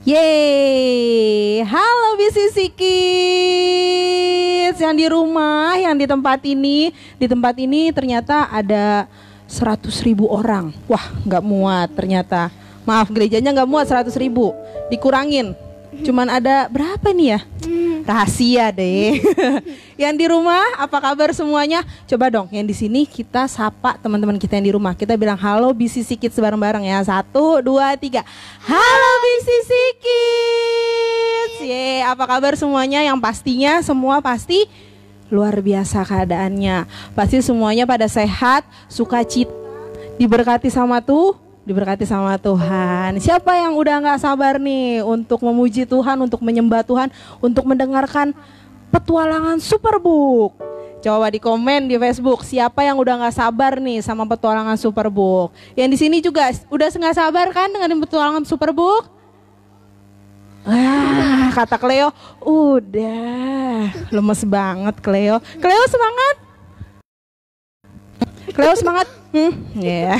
Yeay, halo BCC Kids yang di rumah, yang di tempat ini. Di tempat ini ternyata ada 100.000 orang. Wah, nggak muat ternyata. Maaf, gerejanya nggak muat 100.000. Dikurangin. Cuman ada berapa nih ya? Rahasia deh. Yang di rumah, apa kabar semuanya? Coba dong, yang di sini kita sapa teman-teman kita yang di rumah. Kita bilang halo BCC Kids bareng-bareng ya. 1, 2, 3. Halo BCC Kids. Ye, apa kabar semuanya? Yang pastinya semua pasti luar biasa keadaannya. Pasti semuanya pada sehat, sukacita, diberkati sama Tuhan. Siapa yang udah gak sabar nih untuk memuji Tuhan, untuk menyembah Tuhan, untuk mendengarkan petualangan Superbook? Coba di komen di Facebook, siapa yang udah gak sabar nih sama petualangan Superbook? Yang di sini juga udah gak sabar kan dengan petualangan Superbook? Kata Cleo, udah lemes banget Cleo. Cleo semangat? Cleo semangat? Ya,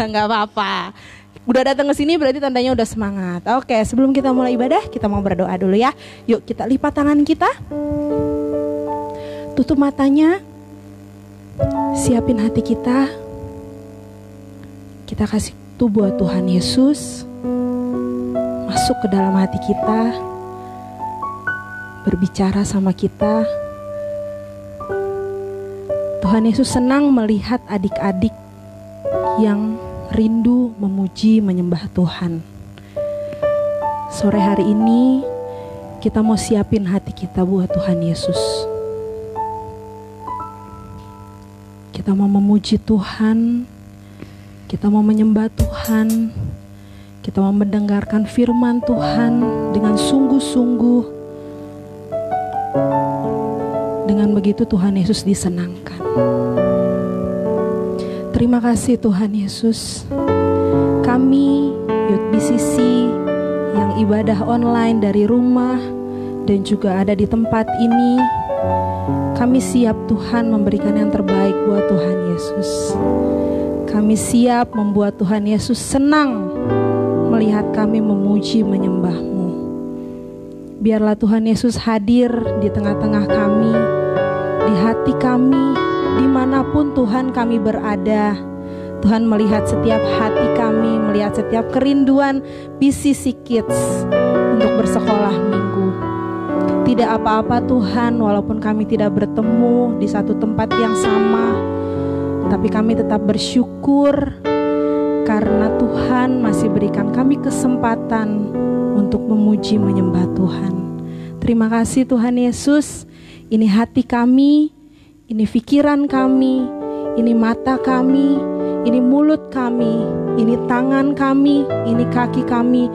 nggak apa-apa. Udah datang ke sini berarti tandanya udah semangat. Oke, sebelum kita mulai ibadah, kita mau berdoa dulu ya. Yuk kita lipat tangan kita, tutup matanya, siapin hati kita. Kita kasih tubuh Tuhan Yesus masuk ke dalam hati kita, berbicara sama kita. Tuhan Yesus senang melihat adik-adik yang rindu memuji menyembah Tuhan. Sore hari ini kita mau siapin hati kita buat Tuhan Yesus. Kita mau memuji Tuhan, kita mau menyembah Tuhan, kita mau mendengarkan firman Tuhan dengan sungguh-sungguh. Dengan begitu Tuhan Yesus disenangkan. Terima kasih Tuhan Yesus. Kami Youth BCC yang ibadah online dari rumah dan juga ada di tempat ini, kami siap Tuhan memberikan yang terbaik buat Tuhan Yesus. Kami siap membuat Tuhan Yesus senang melihat kami memuji menyembah-Mu. Biarlah Tuhan Yesus hadir di tengah-tengah kami, di hati kami, dimanapun Tuhan kami berada. Tuhan melihat setiap hati kami, melihat setiap kerinduan BCC Kids untuk bersekolah minggu. Tidak apa-apa Tuhan, walaupun kami tidak bertemu di satu tempat yang sama, tapi kami tetap bersyukur karena Tuhan masih berikan kami kesempatan untuk memuji menyembah Tuhan. Terima kasih Tuhan Yesus. Ini hati kami, ini pikiran kami, ini mata kami, ini mulut kami, ini tangan kami, ini kaki kami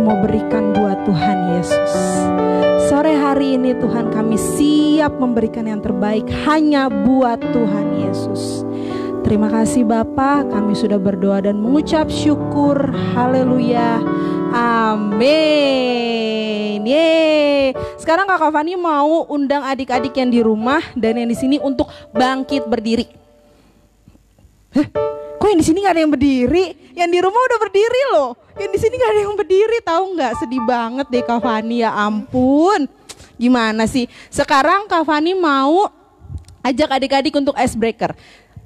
mau berikan buat Tuhan Yesus. Sore hari ini Tuhan kami siap memberikan yang terbaik hanya buat Tuhan Yesus. Terima kasih Bapa, kami sudah berdoa dan mengucap syukur. Haleluya. Amin. Yeay. Sekarang Kakak Fani mau undang adik-adik yang di rumah dan yang di sini untuk bangkit berdiri. Kok yang di sini nggak ada yang berdiri? Yang di rumah udah berdiri loh. Yang di sini nggak ada yang berdiri, tahu nggak? Sedih banget deh Kak Fani, ya ampun. Gimana sih? Sekarang Kak Fani mau ajak adik-adik untuk icebreaker.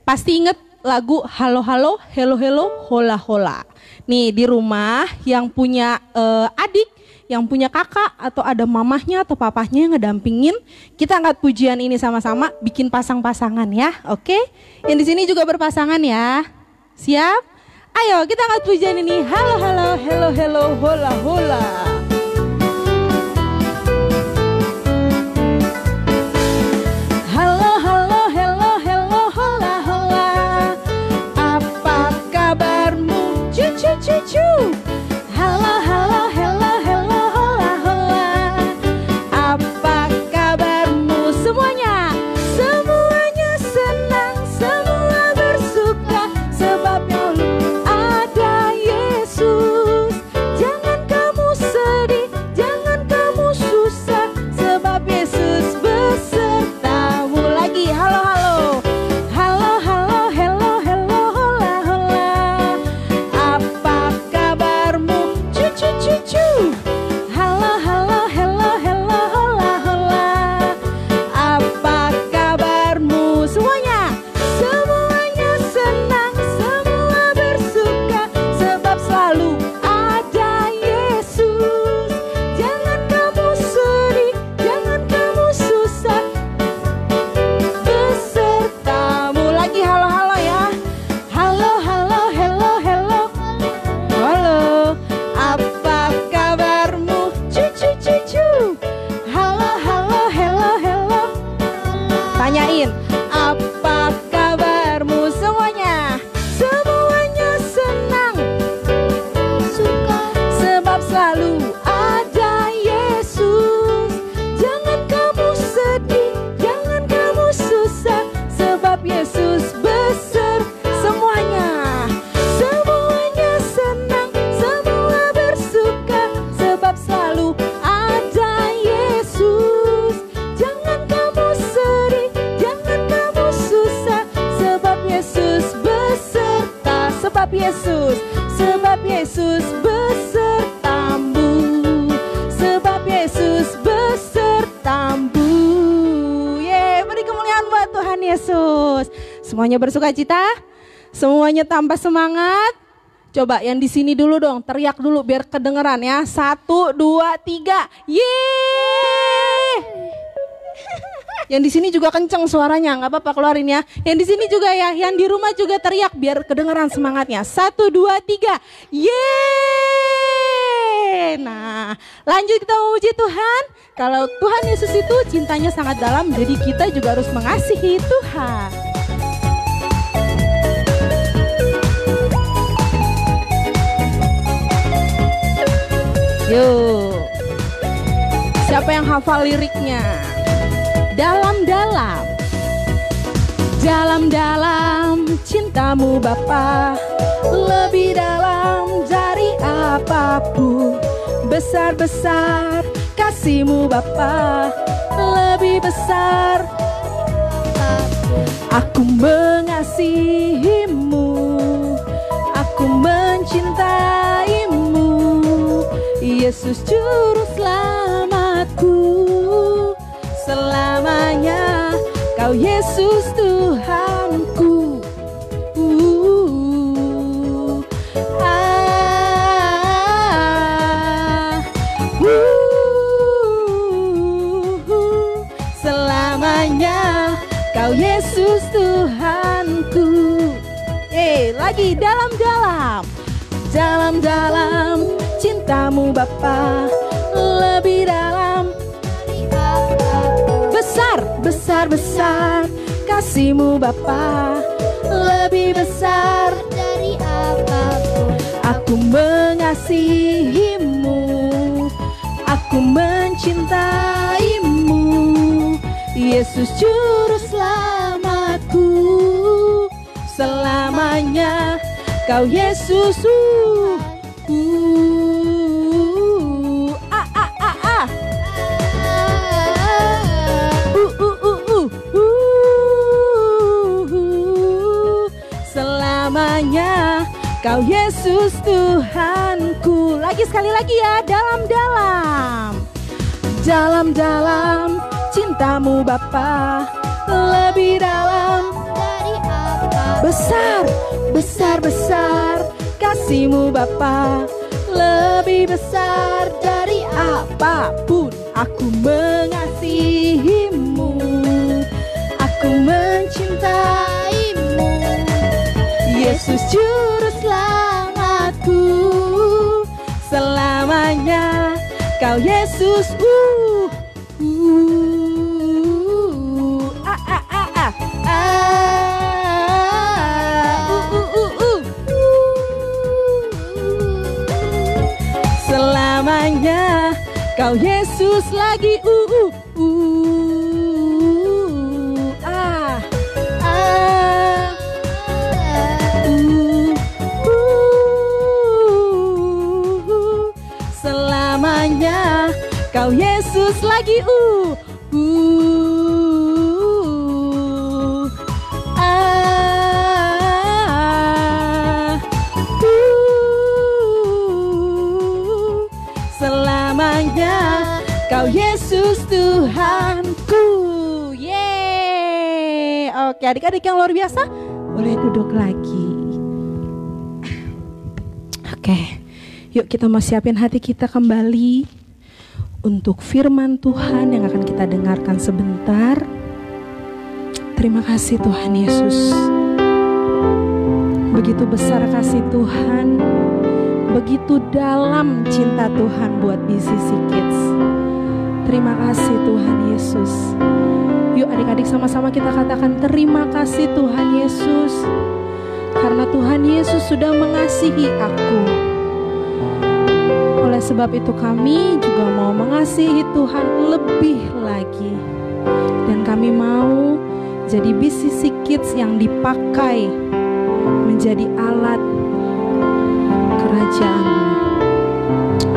Pasti inget lagu Halo Halo, Hello Hello, Hola Hola. Nih di rumah yang punya adik, yang punya kakak atau ada mamahnya atau papahnya yang ngedampingin, kita angkat pujian ini sama-sama, bikin pasang-pasangan ya, oke? Yang di sini juga berpasangan ya, siap? Ayo kita angkat pujian ini, Halo Halo, Hello Hello, Hola Hola. Cucu, halo halo hello hello hola hola. Apa kabarmu semuanya? Semuanya senang, semua bersuka, sebabnya ada Yesus. Jangan kamu sebab Yesus besertamu, sebab Yesus besertamu. Yeay, beri kemuliaan buat Tuhan Yesus. Semuanya bersukacita, semuanya tambah semangat. Coba yang di sini dulu dong, teriak dulu biar kedengeran ya. 1, 2, 3, yeay. Yang di sini juga kenceng suaranya, nggak apa-apa keluarin ya. Yang di sini juga ya, yang di rumah juga teriak biar kedengeran semangatnya. 1, 2, 3, yeay. Nah, lanjut kita memuji Tuhan. Kalau Tuhan Yesus itu cintanya sangat dalam, jadi kita juga harus mengasihi Tuhan. Yuk, siapa yang hafal liriknya? Dalam-dalam, dalam-dalam cintamu Bapa, lebih dalam dari apapun. Besar-besar kasihmu Bapa, lebih besar. Aku mengasihimu, aku mencintaimu, Yesus juru selamatku. Selamanya Kau Yesus Tuhanku. Selamanya Kau Yesus Tuhanku. Lagi dalam-dalam, dalam-dalam cintamu Bapa, lebih dalam. Besar-besar kasihmu Bapa, lebih besar dari apapun. Aku mengasihimu, aku mencintaimu, Yesus juru selamatku. Selamanya Kau Yesus. Selamanya Kau Yesus Tuhanku. Lagi sekali lagi ya, dalam-dalam, dalam-dalam cintamu Bapa, lebih dalam dari apa. Besar-besar kasihmu Bapa, lebih besar dari apapun. Aku mengasihimu, aku mencintaimu, Yesus juru selamatku. Selamanya Kau Yesus. Selamanya Kau Yesus lagi. Selamanya Kau Yesus lagi. Selamanya Kau Yesus Tuhanku. Yeay. Oke, adik-adik yang luar biasa, boleh duduk lagi. Oke, yuk kita mau siapin hati kita kembali untuk firman Tuhan yang akan kita dengarkan sebentar. Terima kasih Tuhan Yesus. Begitu besar kasih Tuhan, begitu dalam cinta Tuhan buat BCC Kids. Terima kasih Tuhan Yesus. Yuk adik-adik sama-sama kita katakan terima kasih Tuhan Yesus. Karena Tuhan Yesus sudah mengasihi aku. Oleh sebab itu kami juga mau mengasihi Tuhan lebih lagi. Dan kami mau jadi BCC Kids yang dipakai menjadi alat kerajaan-Mu.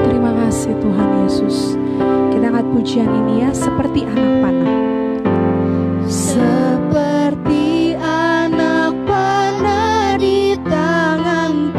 Terima kasih Tuhan Yesus. Kita angkat pujian ini ya, seperti anak panah. Seperti anak panah di tangan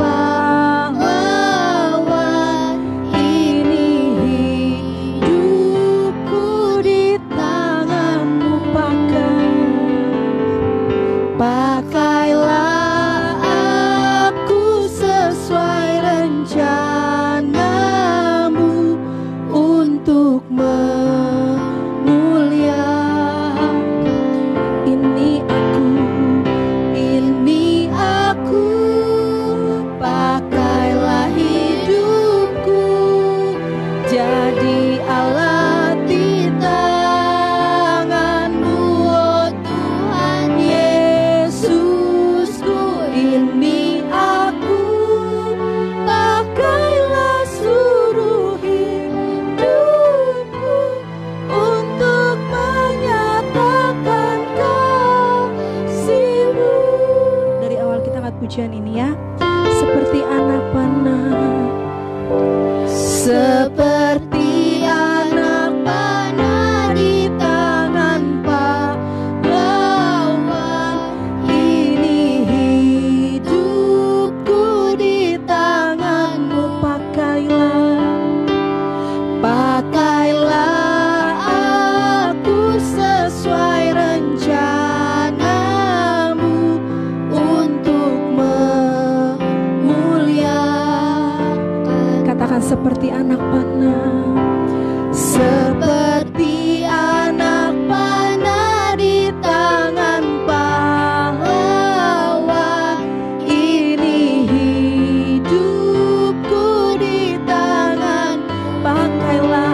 pujian ini ya. Seperti anak panah, seperti anak panah di tangan pahlawan, ini hidupku di tanganmu. Pakailah aku sesuai rencanamu untuk memuliakan. Katakan seperti anak panah, seperti anak panah di tangan pahlawan, ini hidupku di tangan. Pakailah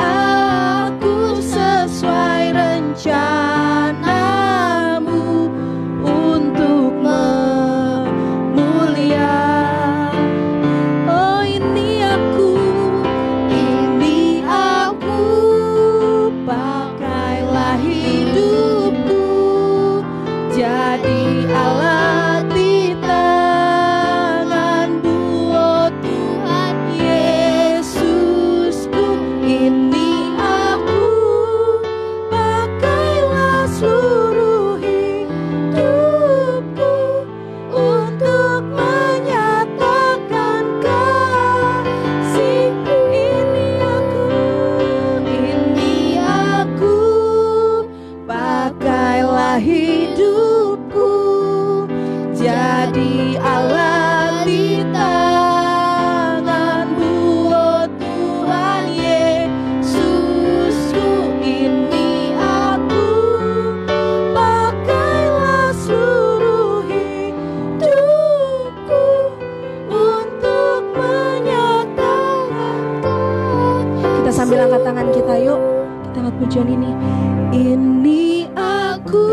aku sesuai rencanamu untuk memuliakan. Oh, ini aku, pakailah hidupku jadi alat di tanganmu, oh Tuhan Yesusku. Ini aku, pakailah seluruh hidupku untuk menyatakan kasih-Mu. Ini aku, pakailah hidupku jadi alat di tanganmu, oh Tuhan Yesusku. Ini aku, pakailah seluruh hidupku untuk menyatakan. Kita sambil angkat tangan kita, yuk kita angkat pujian ini. Ini aku,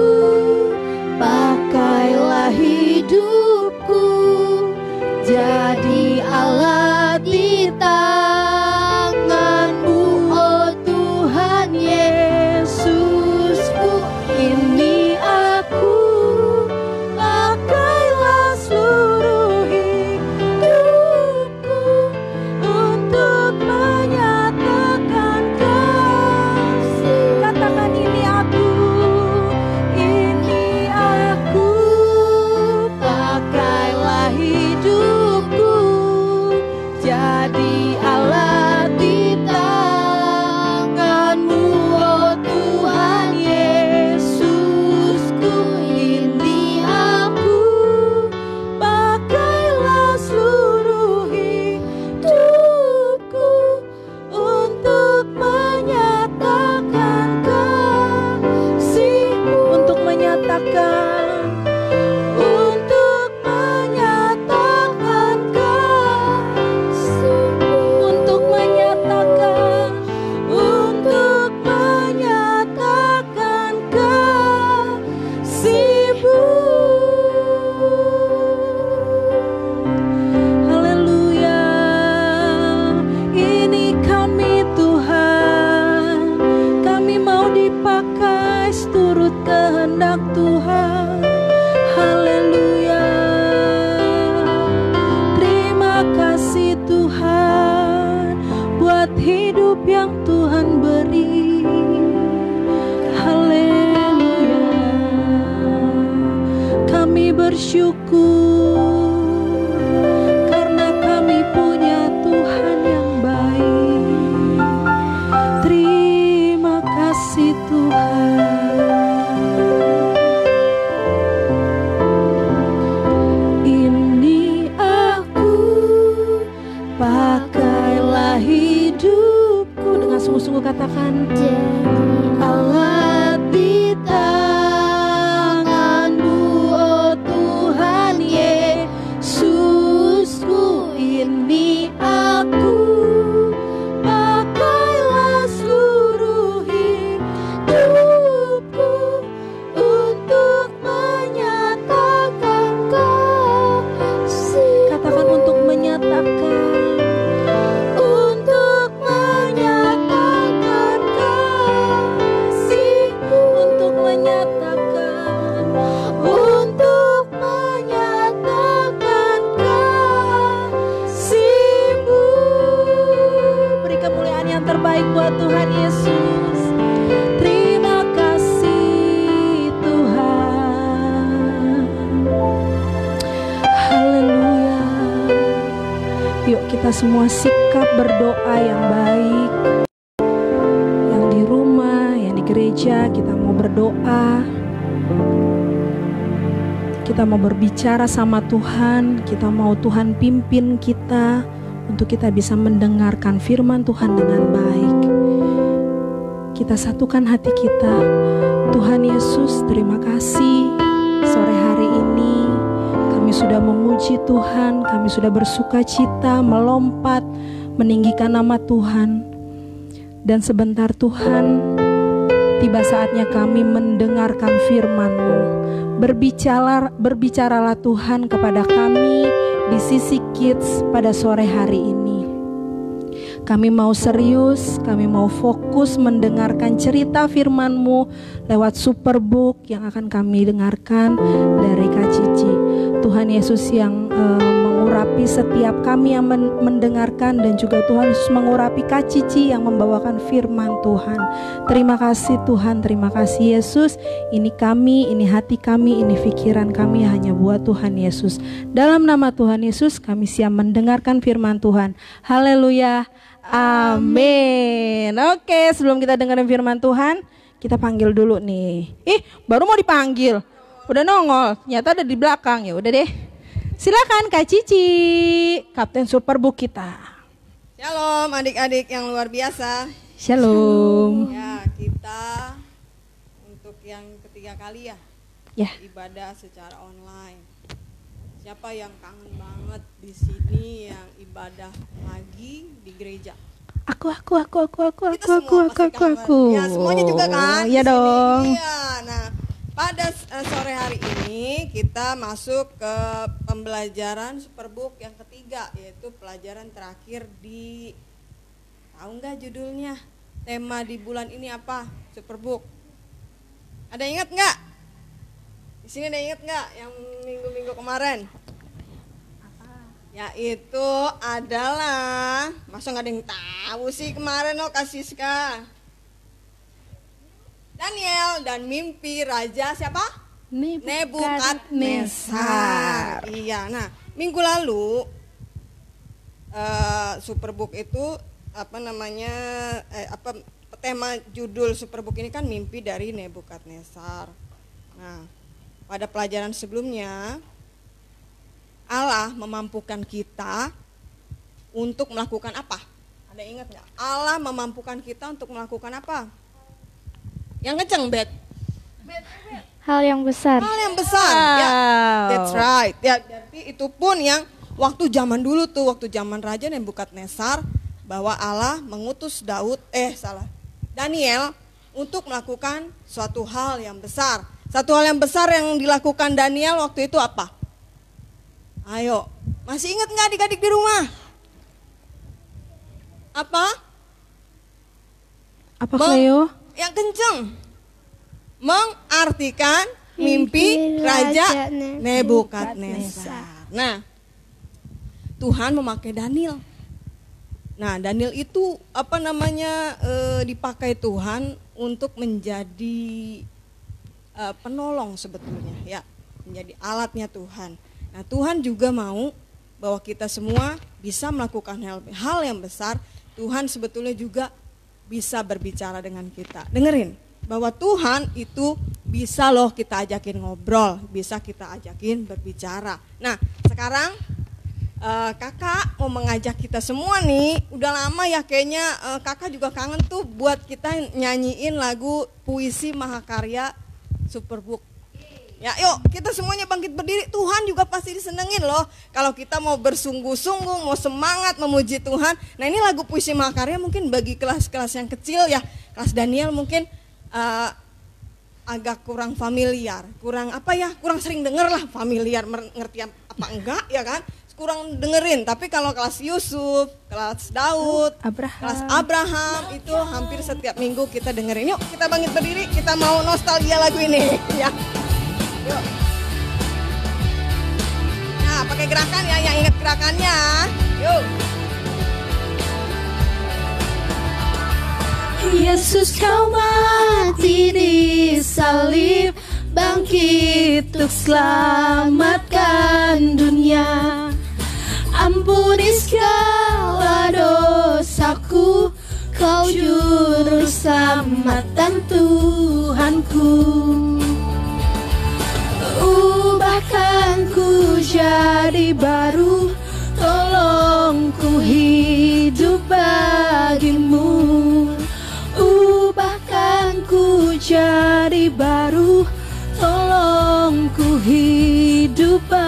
pakailah hidupku jadi alat di tanganmu, oh Tuhan Yesusku. Ini aku, pakailah seluruh hidupku untuk menyatakan kasih. Katakan ini aku, pakailah hidupku jadi alat di tanganmu, oh Tuhan Yesusku. Ini aku, pakailah seluruh hidupku untuk menyatakan kasih-Mu. Untuk menyatakan kasih-Mu, untuk menyatakan kasih-Mu. Haleluya. Ini kami Tuhan, kami mau dipakai seturut kehendak Tuhan. Haleluya. Terima kasih Tuhan buat hidup yang Tuhan beri. Haleluya. Kami bersyukur karena kami punya Tuhan yang baik. Terima kasih Tuhan. Ini aku, pakailah hidupku. Dengan sungguh-sungguh katakan, alat di tanganmu, oh Tuhan Yesus. kita semua sikap berdoa yang baik. Yang di rumah, yang di gereja, kita mau berdoa. Kita mau berbicara sama Tuhan, kita mau Tuhan pimpin kita untuk kita bisa mendengarkan firman Tuhan dengan baik. Kita satukan hati kita. Tuhan Yesus, terima kasih sore hari ini kami sudah memuji Tuhan, kami sudah bersuka cita, melompat, meninggikan nama Tuhan. Dan sebentar Tuhan, tiba saatnya kami mendengarkan firman-Mu. Berbicaralah Tuhan kepada kami di Sisi Kids pada sore hari ini. Kami mau serius, kami mau fokus mendengarkan cerita firman-Mu lewat Superbook yang akan kami dengarkan dari Kak Cici. Tuhan Yesus yang mengurapi setiap kami yang mendengarkan, dan juga Tuhan Yesus mengurapi Kak Cici yang membawakan firman Tuhan. Terima kasih Tuhan, terima kasih Yesus. Ini kami, ini hati kami, ini pikiran kami hanya buat Tuhan Yesus. Dalam nama Tuhan Yesus kami siap mendengarkan firman Tuhan. Haleluya. Amin. Oke, sebelum kita dengerin firman Tuhan, kita panggil dulu nih. Baru mau dipanggil, udah nongol, ternyata ada di belakang. Ya udah deh, silakan Kak Cici, Kapten Superbook kita. Shalom adik-adik yang luar biasa. Shalom. Ya, kita untuk yang ketiga kali ya ibadah secara online. Siapa yang kangen banget di sini yang ibadah pagi di gereja? Aku. Ya, semuanya juga kan? Iya dong. Iya. Nah, pada sore hari ini kita masuk ke pembelajaran Superbook yang ketiga, yaitu pelajaran terakhir di, tahu nggak judulnya? Tema di bulan ini apa? Superbook. Ada ingat nggak? Di sini ada ingat nggak yang minggu-minggu kemarin? Yaitu adalah, masa nggak ada yang tahu sih kemarin Kak Siska? Daniel dan mimpi raja siapa? Nebukadnezar. Iya, nah minggu lalu Superbook itu tema judul Superbook ini kan mimpi dari Nebukadnezar. Nah, pada pelajaran sebelumnya Allah memampukan kita untuk melakukan apa? Ada ingat nggak? Allah memampukan kita untuk melakukan apa? Yang kenceng, Bet. Hal yang besar. Hal yang besar. Ya, that's right. Ya, jadi itu pun yang waktu zaman dulu tuh, waktu zaman Raja Nebukadnezar, bahwa Allah mengutus Daniel untuk melakukan suatu hal yang besar. Satu hal yang besar yang dilakukan Daniel waktu itu apa? Ayo, masih ingat nggak adik-adik di rumah? Apa Cleo? Yang kenceng. Mengartikan mimpi Raja Nebukadnezar. Nah, Tuhan memakai Daniel. Nah, Daniel itu dipakai Tuhan untuk menjadi penolong sebetulnya, ya, menjadi alatnya Tuhan. Nah, Tuhan juga mau bahwa kita semua bisa melakukan hal yang besar. Tuhan sebetulnya juga bisa berbicara dengan kita. Dengerin, bahwa Tuhan itu bisa loh kita ajakin ngobrol, bisa kita ajakin berbicara. Nah, sekarang kakak mau mengajak kita semua nih, udah lama ya kayaknya kakak juga kangen tuh buat kita nyanyiin lagu puisi Mahakarya Superbook. Ya, yuk kita semuanya bangkit berdiri. Tuhan juga pasti disenengin loh kalau kita mau bersungguh-sungguh, mau semangat memuji Tuhan. Nah, ini lagu puisi Mahakarya mungkin bagi kelas-kelas yang kecil ya, kelas Daniel mungkin agak kurang familiar, kurang sering denger lah, familiar ngerti apa enggak ya kan? Kurang dengerin. Tapi kalau kelas Yusuf, kelas Daud, kelas Abraham itu hampir setiap minggu kita dengerin. Yuk kita bangkit berdiri, kita mau nostalgia lagu ini ya. Yuk. Nah, pakai gerakan ya, yang ingat gerakannya. Yuk. Yesus kau mati di salib, bangkit untuk selamatkan dunia. Ampuni segala dosaku, Kau juru selamat Tuhanku. Ubahkan ku jadi baru, tolong ku hidup bagimu. Ubahkan ku jadi baru, tolong ku hidup bagimu.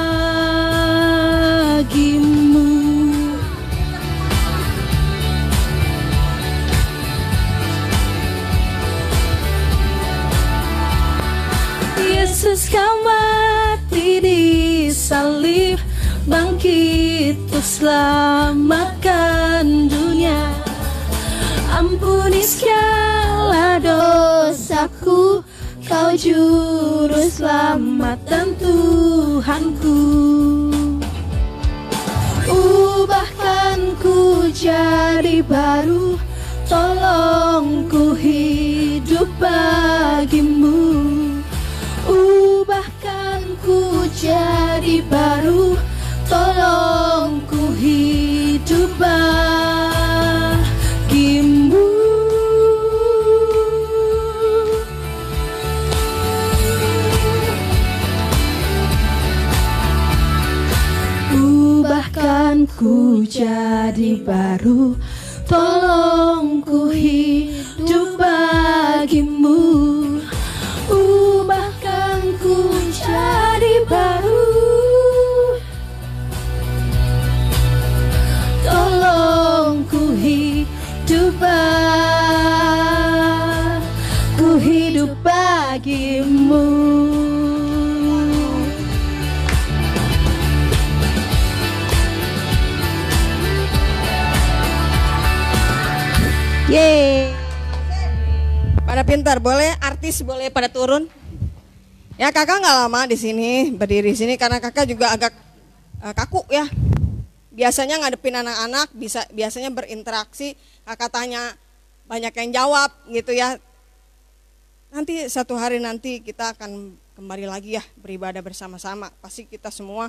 Yesus, Kau mati di salib, bangkit untuk selamatkan dunia. Ampuni segala dosaku, Kau juru selamat dan Tuhanku. Ubahkan ku jadi baru, tolong ku hidup bagimu. Ubahkan ku jadi baru, tolong ku hidup bagimu. Ubahkan ku jadi baru, tolong ku hidup bagimu. Ubahkan ku jadi baru, tolong ku hidup bagimu. Yeay. Pada pintar, boleh artis boleh pada turun. Ya, kakak nggak lama di sini, berdiri di sini karena kakak juga agak kaku ya. Biasanya ngadepin anak-anak, biasanya berinteraksi, kakak tanya banyak yang jawab gitu ya. Nanti satu hari nanti kita akan kembali lagi ya beribadah bersama-sama. Pasti kita semua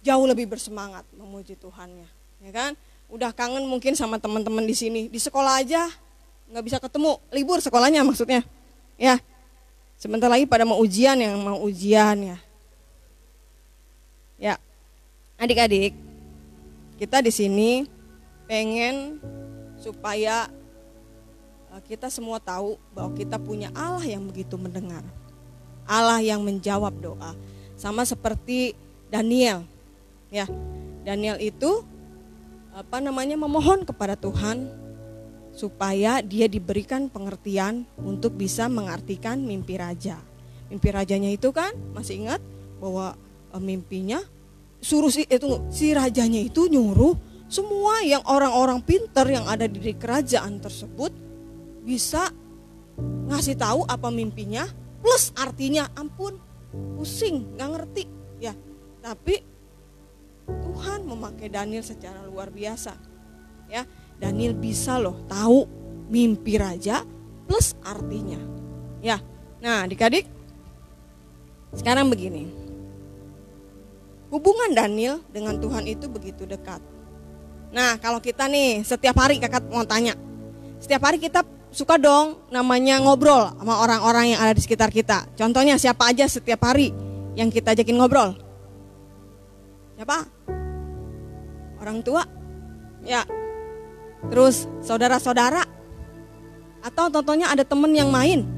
jauh lebih bersemangat memuji Tuhannya, ya kan? Udah kangen mungkin sama teman-teman di sini, di sekolah aja nggak bisa ketemu, libur sekolahnya maksudnya, ya. Sebentar lagi pada mau ujian, yang mau ujian ya. Ya, adik-adik, kita di sini pengen supaya kita semua tahu bahwa kita punya Allah yang begitu mendengar, Allah yang menjawab doa, sama seperti Daniel, ya. Daniel itu memohon kepada Tuhan supaya dia diberikan pengertian untuk bisa mengartikan mimpi raja. Mimpi rajanya itu kan masih ingat bahwa mimpinya si rajanya itu nyuruh semua yang orang-orang pintar yang ada di kerajaan tersebut bisa ngasih tahu apa mimpinya plus artinya. Ampun, pusing, nggak ngerti ya. Tapi Tuhan memakai Daniel secara luar biasa, ya. Daniel bisa loh tahu mimpi raja plus artinya, ya. Nah, adik-adik, sekarang begini, hubungan Daniel dengan Tuhan itu begitu dekat. Nah, kalau kita nih setiap hari, kakak mau tanya, setiap hari kita suka dong namanya ngobrol sama orang-orang yang ada di sekitar kita. Contohnya siapa aja setiap hari yang kita ajakin ngobrol? Siapa? Orang tua, ya. Terus saudara-saudara, atau contohnya ada temen yang main,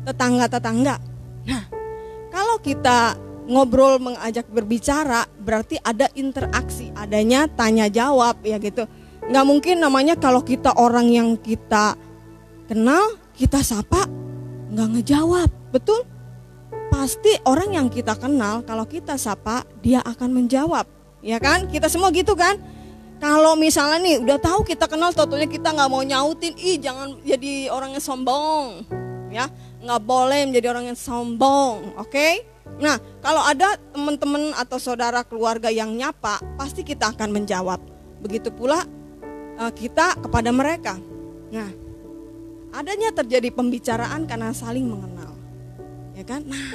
tetangga-tetangga. Nah, kalau kita ngobrol mengajak berbicara, berarti ada interaksi, adanya tanya jawab ya gitu. Nggak mungkin namanya kalau kita orang yang kita kenal, kita sapa, nggak ngejawab, betul? Pasti orang yang kita kenal, kalau kita sapa, dia akan menjawab, ya kan? Kita semua gitu kan? Kalau misalnya nih udah tahu kita kenal, tentunya kita nggak mau nyautin, jangan jadi orang yang sombong, ya, nggak boleh menjadi orang yang sombong, oke? Nah, kalau ada teman-teman atau saudara keluarga yang nyapa, pasti kita akan menjawab. Begitu pula kita kepada mereka. Nah, adanya terjadi pembicaraan karena saling mengenal, ya kan? Nah,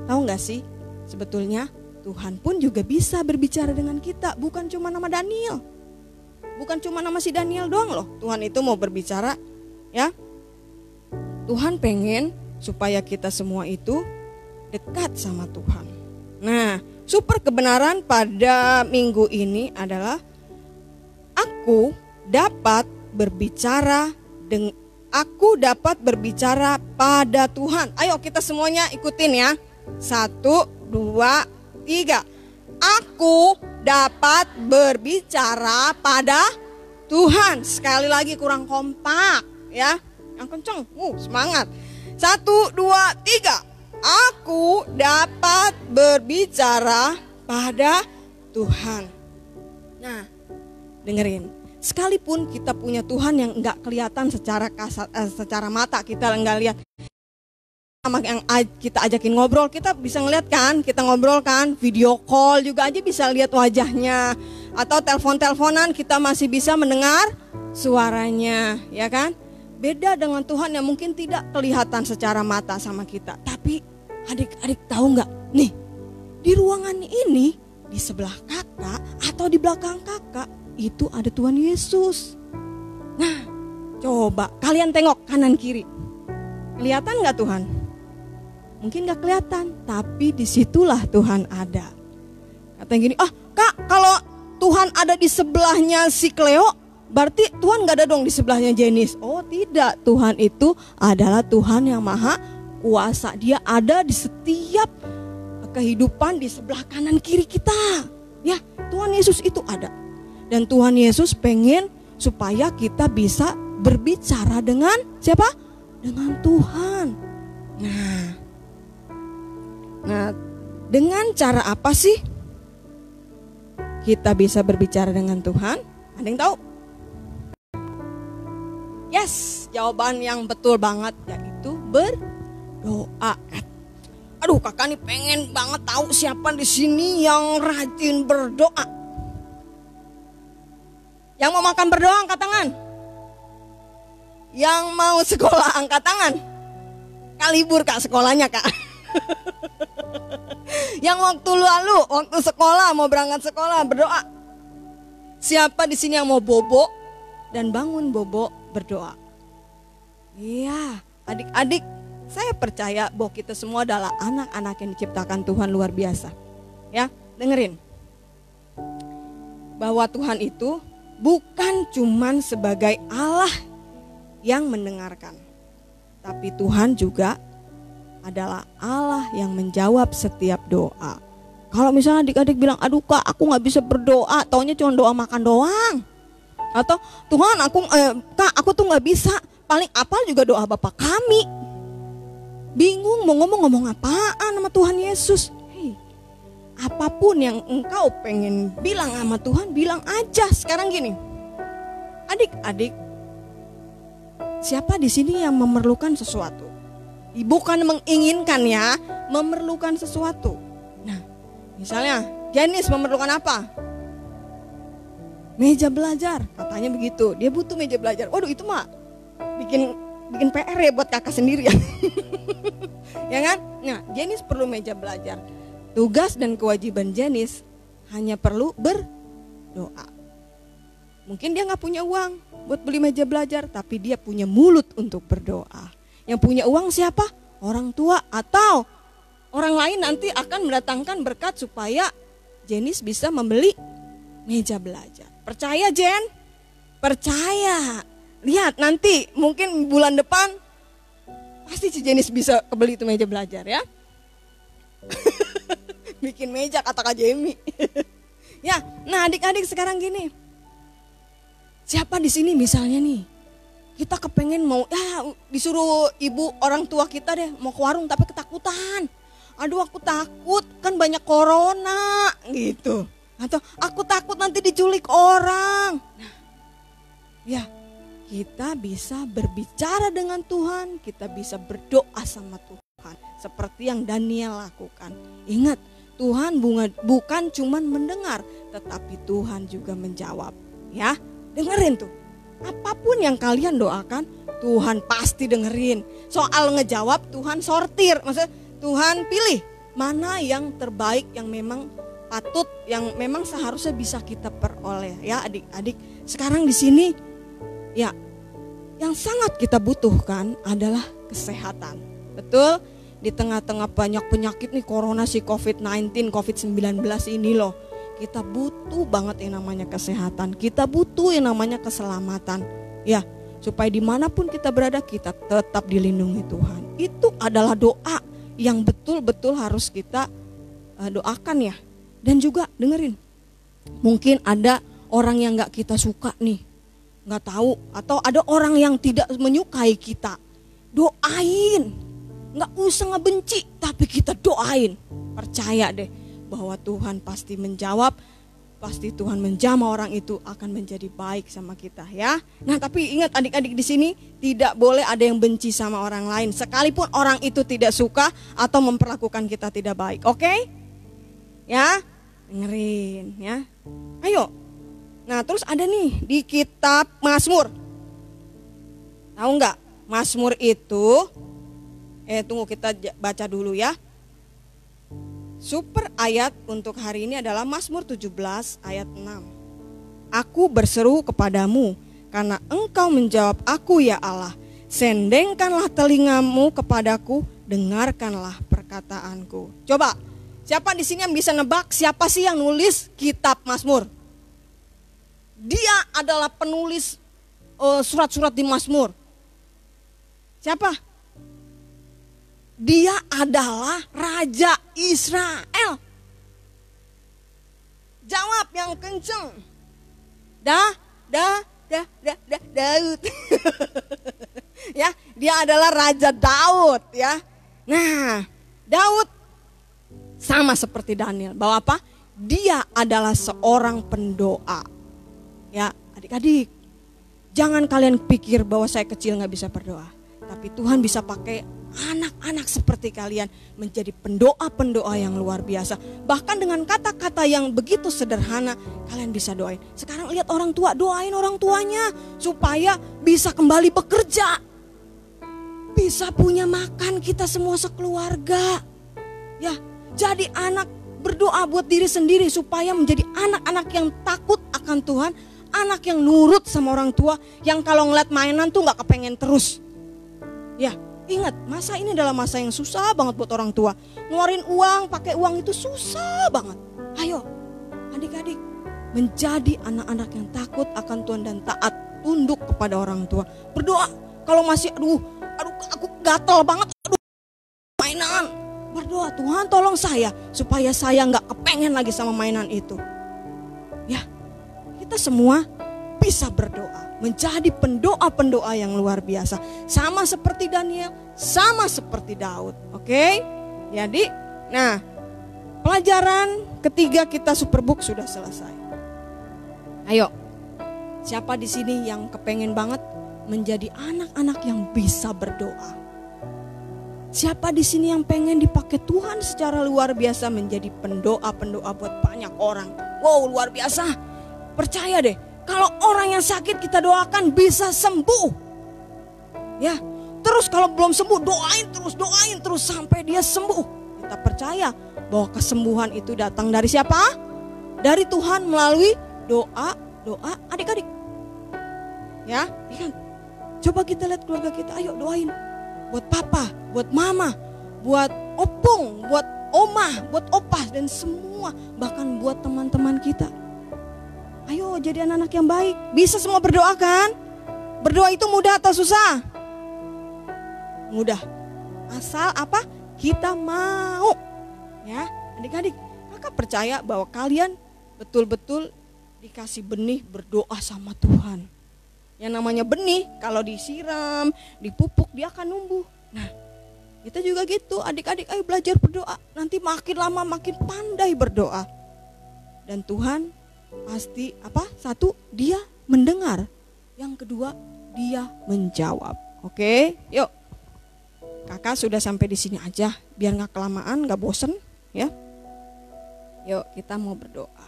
tahu nggak sih sebetulnya Tuhan pun juga bisa berbicara dengan kita, bukan cuma nama Daniel, bukan cuma nama si Daniel doang loh. Tuhan itu mau berbicara, ya. Tuhan pengen supaya kita semua itu dekat sama Tuhan. Nah, super kebenaran pada minggu ini adalah aku dapat berbicara pada Tuhan. Ayo kita semuanya ikutin ya. 1, 2, 3. Aku dapat berbicara pada Tuhan. Sekali lagi kurang kompak ya. Yang kenceng, semangat. 1, 2, 3. Aku dapat berbicara pada Tuhan. Nah, dengerin. Sekalipun kita punya Tuhan yang enggak kelihatan secara kasat, secara mata kita enggak lihat. Sama yang kita ajakin ngobrol, kita bisa ngeliat kan, kita ngobrol kan, video call juga aja bisa lihat wajahnya. Atau telepon-teleponan kita masih bisa mendengar suaranya, ya kan? Beda dengan Tuhan yang mungkin tidak kelihatan secara mata sama kita. Tapi adik-adik tahu nggak? Nih, di ruangan ini, di sebelah kakak atau di belakang kakak, itu ada Tuhan Yesus. Nah, coba kalian tengok kanan kiri. Kelihatan nggak Tuhan? Mungkin gak kelihatan, tapi disitulah Tuhan ada. Katanya gini, kak, kalau Tuhan ada di sebelahnya si Cleo, berarti Tuhan gak ada dong di sebelahnya Jenis. Oh tidak, Tuhan itu adalah Tuhan yang maha kuasa. Dia ada di setiap kehidupan di sebelah kanan kiri kita. Ya, Tuhan Yesus itu ada. Dan Tuhan Yesus pengen supaya kita bisa berbicara dengan siapa? Dengan Tuhan. Nah, dengan cara apa sih kita bisa berbicara dengan Tuhan? Ada yang tahu? Yes, jawaban yang betul banget yaitu berdoa. Aduh, kakak nih pengen banget tahu siapa di sini yang rajin berdoa. Yang mau makan berdoa angkat tangan. Yang mau sekolah angkat tangan. Kak libur kak sekolahnya kak. Yang waktu sekolah mau berangkat sekolah berdoa. Siapa di sini yang mau bobo dan bangun bobo berdoa? Iya, adik-adik, saya percaya bahwa kita semua adalah anak-anak yang diciptakan Tuhan luar biasa. Ya, dengerin. Bahwa Tuhan itu bukan cuman sebagai Allah yang mendengarkan, tapi Tuhan juga adalah Allah yang menjawab setiap doa. Kalau misalnya adik-adik bilang, aduh kak aku gak bisa berdoa, taunya cuma doa makan doang. Atau Tuhan kak aku tuh gak bisa, paling apal juga doa Bapa kami. Bingung mau ngomong apaan sama Tuhan Yesus. Hei, apapun yang engkau pengen bilang sama Tuhan, bilang aja. Sekarang gini, adik-adik, siapa di sini yang memerlukan sesuatu? Bukan menginginkan ya, memerlukan sesuatu. Nah, misalnya Jenis memerlukan apa? Meja belajar, katanya begitu. Dia butuh meja belajar. Waduh, itu mah bikin PR ya buat kakak sendiri ya. Ya kan? Nah, Jenis perlu meja belajar. Tugas dan kewajiban Jenis hanya perlu berdoa. Mungkin dia gak punya uang buat beli meja belajar, tapi dia punya mulut untuk berdoa. Yang punya uang siapa? Orang tua atau orang lain nanti akan mendatangkan berkat supaya Jenis bisa membeli meja belajar. Percaya Jen? Percaya. Lihat nanti mungkin bulan depan pasti si Jenis bisa kebeli itu meja belajar ya. Bikin meja kata Kak Jemi. Ya, nah adik-adik sekarang gini. Siapa di sini misalnya nih, kita kepengen mau disuruh ibu orang tua kita deh mau ke warung tapi ketakutan. Aduh aku takut kan banyak corona gitu. Atau aku takut nanti diculik orang. Nah, ya kita bisa berbicara dengan Tuhan, kita bisa berdoa sama Tuhan. Seperti yang Daniel lakukan. Ingat, Tuhan bukan cuman mendengar, tetapi Tuhan juga menjawab. Ya, dengerin tuh. Apapun yang kalian doakan, Tuhan pasti dengerin. Soal ngejawab, Tuhan sortir. Maksudnya Tuhan pilih mana yang terbaik, yang memang patut, yang memang seharusnya bisa kita peroleh ya adik-adik. Sekarang di sini ya yang sangat kita butuhkan adalah kesehatan. Betul? Di tengah-tengah banyak penyakit nih, corona, si COVID-19, COVID-19 ini loh. Kita butuh banget yang namanya kesehatan. Kita butuh yang namanya keselamatan. Ya, supaya dimanapun kita berada kita tetap dilindungi Tuhan. Itu adalah doa yang betul-betul harus kita doakan ya. Dan juga dengerin, mungkin ada orang yang gak kita suka nih, gak tahu, atau ada orang yang tidak menyukai kita. Doain, gak usah ngebenci, tapi kita doain. Percaya deh bahwa Tuhan pasti menjawab, pasti Tuhan menjamah orang itu akan menjadi baik sama kita ya. Nah tapi ingat adik-adik di sini, tidak boleh ada yang benci sama orang lain, sekalipun orang itu tidak suka atau memperlakukan kita tidak baik. Oke? Ya, dengerin ya. Ayo. Nah terus ada nih di kitab Mazmur. Tahu nggak? Mazmur itu, tunggu kita baca dulu ya. Super ayat untuk hari ini adalah Mazmur 17 ayat 6. Aku berseru kepadamu karena engkau menjawab aku ya Allah. Sendengkanlah telingamu kepadaku, dengarkanlah perkataanku. Coba, siapa di sini yang bisa nebak siapa sih yang nulis kitab Mazmur? Dia adalah penulis surat-surat di Mazmur. Siapa? Dia adalah Raja Israel. Jawab yang kenceng. Daud. Ya, dia adalah Raja Daud ya. Nah, Daud sama seperti Daniel. Bahwa apa? Dia adalah seorang pendoa. Ya, adik-adik, jangan kalian pikir bahwa saya kecil gak bisa berdoa. Tapi Tuhan bisa pakai anak-anak seperti kalian menjadi pendoa-pendoa yang luar biasa. Bahkan dengan kata-kata yang begitu sederhana, kalian bisa doain. Sekarang lihat orang tua, doain orang tuanya supaya bisa kembali bekerja, bisa punya makan kita semua sekeluarga. Ya, jadi anak, berdoa buat diri sendiri supaya menjadi anak-anak yang takut akan Tuhan, anak yang nurut sama orang tua, yang kalau ngeliat mainan tuh gak kepengen terus. Ya, ingat, masa ini adalah masa yang susah banget buat orang tua. Ngeluarin uang, pakai uang itu susah banget. Ayo, adik-adik, menjadi anak-anak yang takut akan Tuhan dan taat, tunduk kepada orang tua. Berdoa, kalau masih aduh aku gatel banget, mainan. Berdoa, Tuhan tolong saya supaya saya gak kepengen lagi sama mainan itu. Ya, kita semua bisa berdoa, menjadi pendoa-pendoa yang luar biasa. Sama seperti Daniel, sama seperti Daud. Oke? Jadi, nah, pelajaran ketiga kita Superbook sudah selesai. Ayo, siapa di sini yang kepengen banget menjadi anak-anak yang bisa berdoa? Siapa di sini yang pengen dipakai Tuhan secara luar biasa menjadi pendoa-pendoa buat banyak orang? Wow, luar biasa. Percaya deh, kalau orang yang sakit kita doakan bisa sembuh. Ya, terus kalau belum sembuh doain terus sampai dia sembuh. Kita percaya bahwa kesembuhan itu datang dari siapa? Dari Tuhan melalui doa adik-adik. Ya, ingat. Coba kita lihat keluarga kita, ayo doain. Buat papa, buat mama, buat opung, buat omah, buat opah dan semua, bahkan buat teman-teman kita. Ayo jadi anak-anak yang baik. Bisa semua berdoa kan? Berdoa itu mudah atau susah? Mudah. Asal apa? Kita mau. Ya, adik-adik, maka percaya bahwa kalian betul-betul dikasih benih berdoa sama Tuhan. Yang namanya benih, kalau disiram, dipupuk, dia akan numbuh. Nah, kita juga gitu, adik-adik ayo belajar berdoa. Nanti makin lama makin pandai berdoa. Dan Tuhan pasti apa? Satu, dia mendengar. Yang kedua, dia menjawab. Oke, yuk. Kakak sudah sampai di sini aja, biar gak kelamaan, gak bosen ya. Yuk, kita mau berdoa.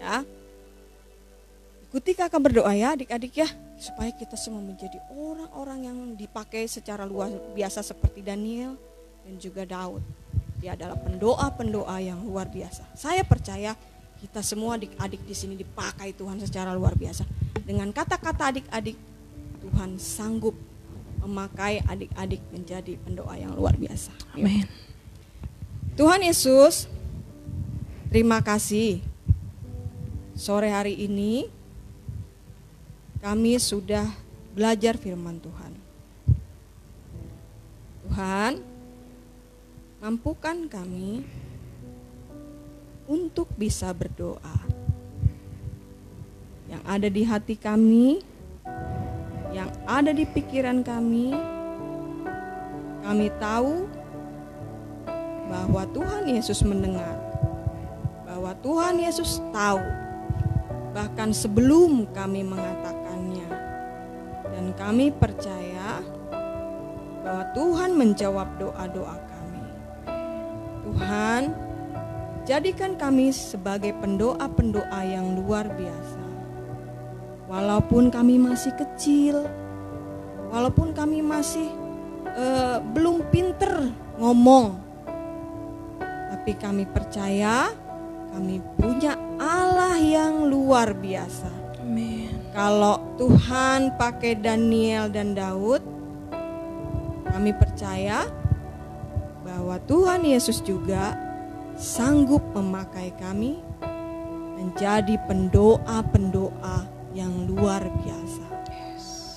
Ya. Ikuti kakak berdoa ya adik-adik ya, supaya kita semua menjadi orang-orang yang dipakai secara luar biasa seperti Daniel dan juga Daud. Dia adalah pendoa-pendoa yang luar biasa. Saya percaya kita semua adik-adik di sini dipakai Tuhan secara luar biasa. Dengan kata-kata adik-adik, Tuhan sanggup memakai adik-adik menjadi pendoa yang luar biasa. Amin. Tuhan Yesus, terima kasih. Sore hari ini kami sudah belajar firman Tuhan. Tuhan, mampukan kami untuk bisa berdoa. Yang ada di hati kami, yang ada di pikiran kami tahu bahwa Tuhan Yesus mendengar, bahwa Tuhan Yesus tahu, bahkan sebelum kami mengatakannya. Dan kami percaya bahwa Tuhan menjawab doa-doa kami. Tuhan, jadikan kami sebagai pendoa-pendoa yang luar biasa. Walaupun kami masih kecil, walaupun kami masih belum pinter ngomong, tapi kami percaya kami punya Allah yang luar biasa. Amin. Kalau Tuhan pakai Daniel dan Daud, kami percaya bahwa Tuhan Yesus juga sanggup memakai kami menjadi pendoa-pendoa yang luar biasa.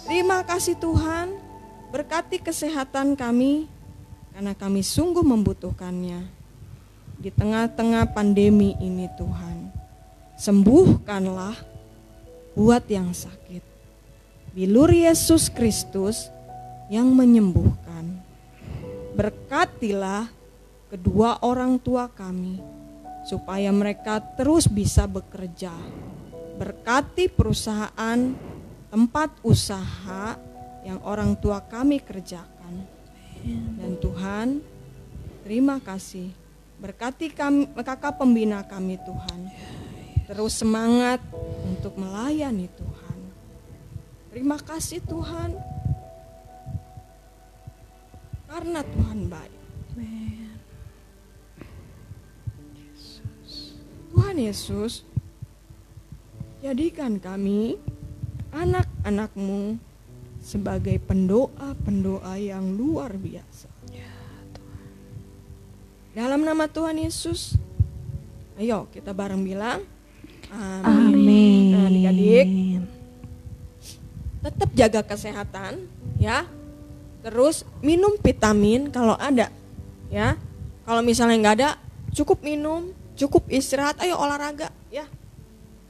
Terima kasih Tuhan, berkati kesehatan kami karena kami sungguh membutuhkannya. Di tengah-tengah pandemi ini Tuhan, sembuhkanlah buat yang sakit. Bilur Yesus Kristus yang menyembuhkan. Berkatilah kedua orang tua kami supaya mereka terus bisa bekerja. Berkati perusahaan, tempat usaha yang orang tua kami kerjakan. Dan Tuhan, terima kasih. Berkati kami, kakak pembina kami Tuhan. Terus semangat untuk melayani Tuhan. Terima kasih Tuhan. Karena Tuhan baik. Tuhan Yesus, jadikan kami anak-anak-Mu sebagai pendoa-pendoa yang luar biasa. Dalam nama Tuhan Yesus, ayo kita bareng bilang amin. Nah, adik-adik, tetap jaga kesehatan ya. Terus minum vitamin kalau ada ya. Kalau misalnya nggak ada, cukup minum, cukup istirahat, ayo olahraga ya.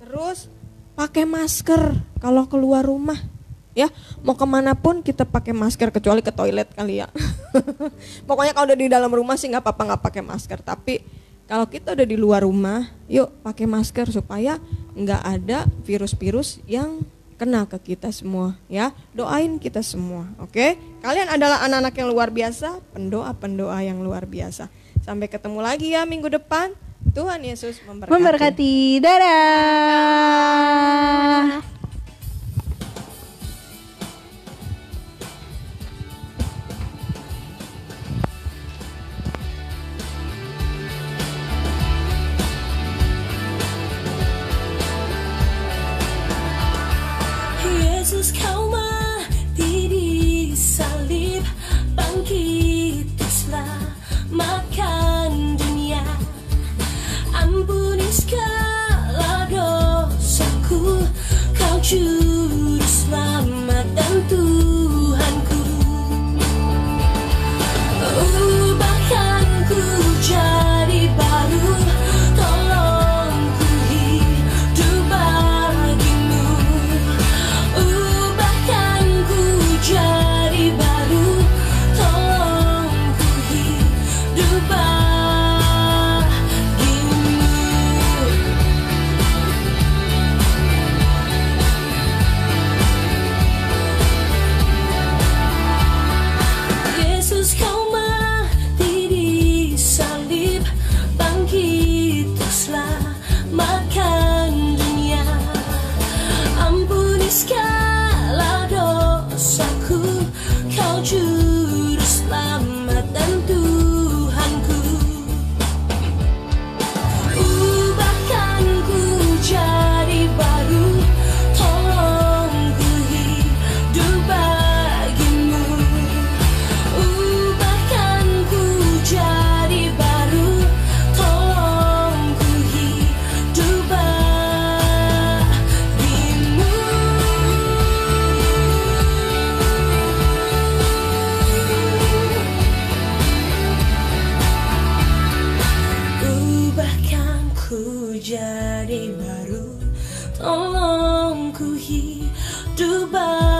Terus pakai masker kalau keluar rumah ya. Mau kemanapun kita pakai masker kecuali ke toilet kali ya. Pokoknya kalau udah di dalam rumah sih nggak apa-apa nggak pakai masker. Tapi kalau kita udah di luar rumah, yuk pakai masker supaya nggak ada virus-virus yang kena ke kita semua ya. Doain kita semua, oke? Kalian adalah anak-anak yang luar biasa, pendoa-pendoa yang luar biasa. Sampai ketemu lagi ya minggu depan. Tuhan Yesus memberkati. Dadah. Yesus kau mati di salib, bangkitlah makan dunia, ampuni segala dosaku, kau ubahkan ku jadi baru. Tolong ku hidup baru.